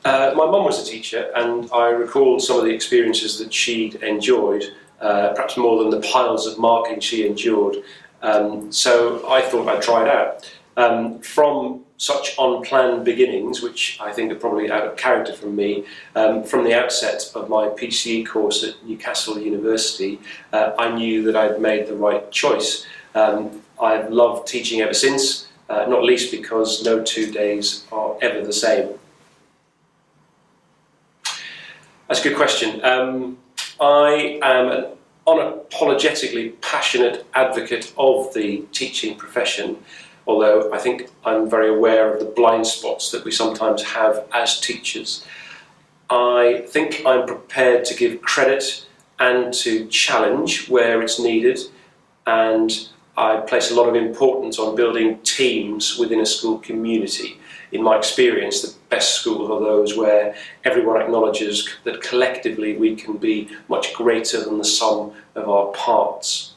My mum was a teacher, and I recalled some of the experiences that she'd enjoyed, perhaps more than the piles of marking she endured. So I thought I'd try it out. From such unplanned beginnings, which I think are probably out of character from me, from the outset of my PCE course at Newcastle University, I knew that I'd made the right choice. I've loved teaching ever since, not least because no 2 days are ever the same. That's a good question. I am an unapologetically passionate advocate of the teaching profession, although I think I'm very aware of the blind spots that we sometimes have as teachers. I think I'm prepared to give credit and to challenge where it's needed, and I place a lot of importance on building teams within a school community. In my experience, the best schools are those where everyone acknowledges that collectively we can be much greater than the sum of our parts.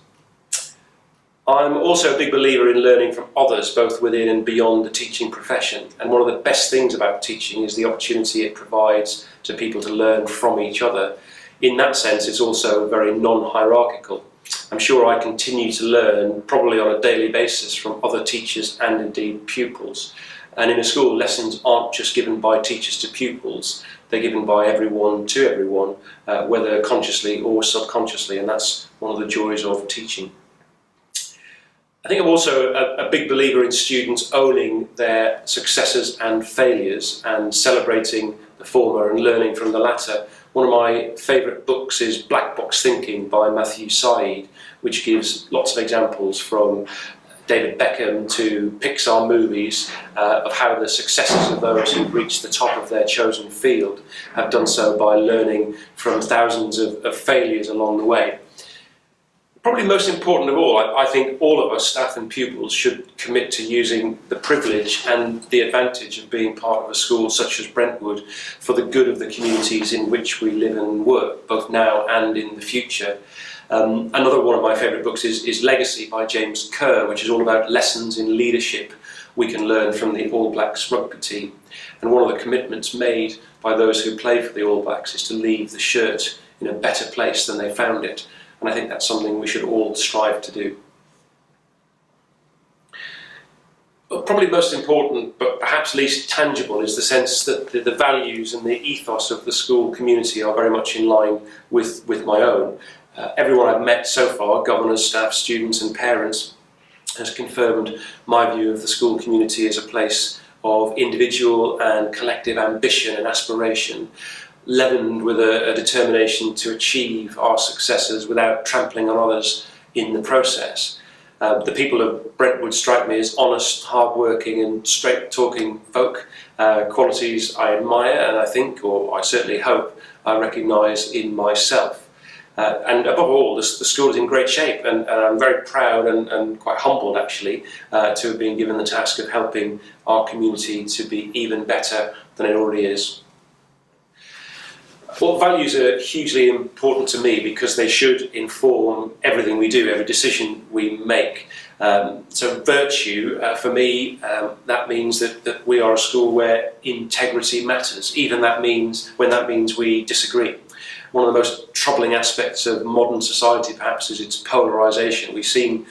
I'm also a big believer in learning from others, both within and beyond the teaching profession. And one of the best things about teaching is the opportunity it provides to people to learn from each other. In that sense, it's also very non-hierarchical. I'm sure I continue to learn, probably on a daily basis, from other teachers and indeed pupils. And in a school, lessons aren't just given by teachers to pupils, they're given by everyone to everyone, whether consciously or subconsciously, and that's one of the joys of teaching. I think I'm also a big believer in students owning their successes and failures and celebrating the former and learning from the latter. One of my favourite books is Black Box Thinking by Matthew Said, which gives lots of examples from David Beckham to Pixar movies of how the successes of those who've reached the top of their chosen field have done so by learning from thousands of failures along the way. Probably most important of all, I think all of us, staff and pupils, should commit to using the privilege and the advantage of being part of a school such as Brentwood for the good of the communities in which we live and work, both now and in the future. Another one of my favourite books is Legacy by James Kerr, which is all about lessons in leadership we can learn from the All Blacks rugby team. And one of the commitments made by those who play for the All Blacks is to leave the shirt in a better place than they found it. And I think that's something we should all strive to do. But probably most important, but perhaps least tangible, is the sense that the values and the ethos of the school community are very much in line with my own. Everyone I've met so far, governors, staff, students and parents, has confirmed my view of the school community as a place of individual and collective ambition and aspiration, leavened with a determination to achieve our successes without trampling on others in the process. The people of Brentwood strike me as honest, hard-working and straight-talking folk, qualities I admire and I think, or I certainly hope, I recognise in myself. And above all, the school is in great shape, and I'm very proud and quite humbled actually to have been given the task of helping our community to be even better than it already is. Well, values are hugely important to me because they should inform everything we do, every decision we make. So virtue, for me, that means that we are a school where integrity matters, even when that means we disagree. One of the most troubling aspects of modern society perhaps is its polarisation. We seem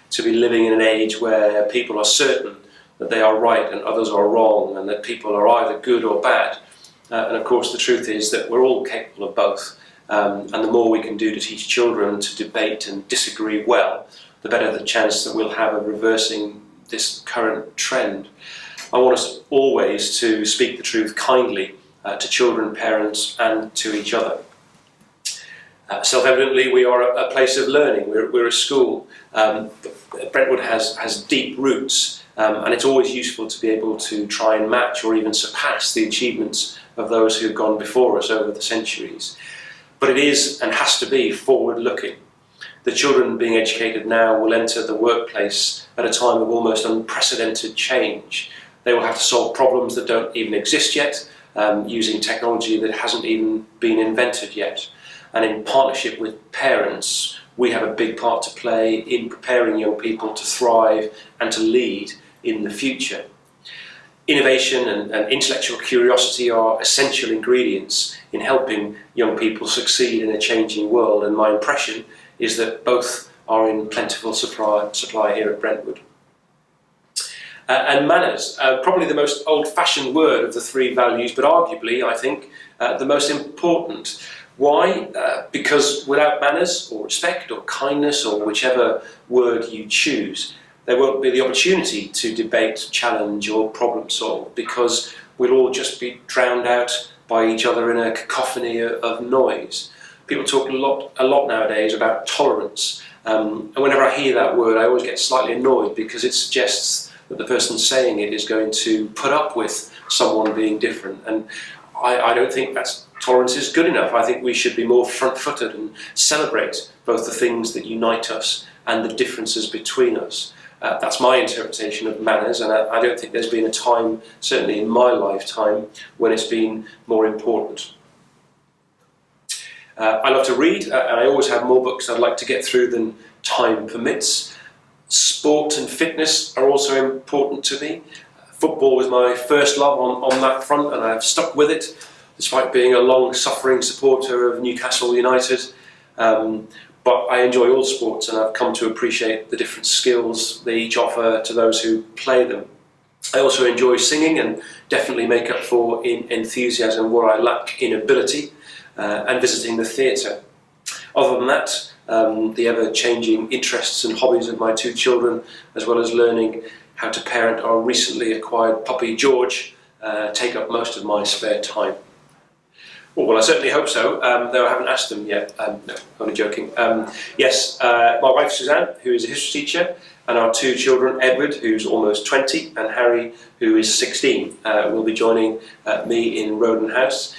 to be living in an age where people are certain that they are right and others are wrong, and that people are either good or bad. And of course the truth is that we're all capable of both, and the more we can do to teach children to debate and disagree well, the better the chance that we'll have of reversing this current trend. I want us always to speak the truth kindly to children, parents and to each other. Self-evidently, we are a place of learning. We're a school. Brentwood has deep roots, and it's always useful to be able to try and match or even surpass the achievements of those who've gone before us over the centuries. But it is and has to be forward-looking. The children being educated now will enter the workplace at a time of almost unprecedented change. They will have to solve problems that don't even exist yet, using technology that hasn't even been invented yet. And in partnership with parents, we have a big part to play in preparing young people to thrive and to lead in the future. innovation and intellectual curiosity are essential ingredients in helping young people succeed in a changing world, and my impression is that both are in plentiful supply here at Brentwood. And manners, probably the most old-fashioned word of the three values, but arguably, I think, the most important. Why? Because without manners or respect or kindness or whichever word you choose, there won't be the opportunity to debate, challenge or problem solve, because we'll all just be drowned out by each other in a cacophony of noise. People talk a lot nowadays about tolerance, and whenever I hear that word I always get slightly annoyed, because it suggests that the person saying it is going to put up with someone being different, and I don't think tolerance is good enough. I think we should be more front-footed and celebrate both the things that unite us and the differences between us. That's my interpretation of manners, and I don't think there's been a time, certainly in my lifetime, when it's been more important. I love to read, and I always have more books I'd like to get through than time permits. Sport and fitness are also important to me. Football was my first love on that front, and I've stuck with it, despite being a long-suffering supporter of Newcastle United. But I enjoy all sports, and I've come to appreciate the different skills they each offer to those who play them. I also enjoy singing, and definitely make up for in enthusiasm what I lack in ability, and visiting the theatre. Other than that, the ever-changing interests and hobbies of my two children, as well as learning how to parent our recently acquired puppy George, take up most of my spare time. Well, I certainly hope so, though I haven't asked them yet. No, only joking. Yes, my wife Suzanne, who is a history teacher, and our two children, Edward, who's almost 20, and Harry, who is 16, will be joining me in Roden House.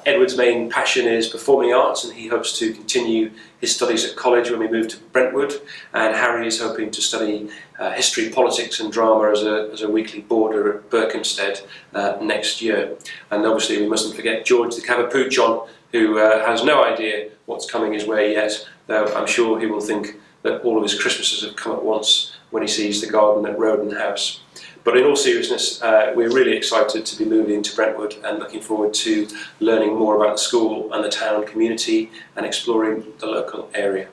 Edward's main passion is performing arts, and he hopes to continue his studies at college when we move to Brentwood, and Harry is hoping to study history, politics and drama as a weekly boarder at Berkhamsted next year. And obviously we mustn't forget George the Cavapoochon, who has no idea what's coming his way yet, though I'm sure he will think that all of his Christmases have come at once when he sees the garden at Roden House. But in all seriousness, we're really excited to be moving to Brentwood and looking forward to learning more about the school and the town community and exploring the local area.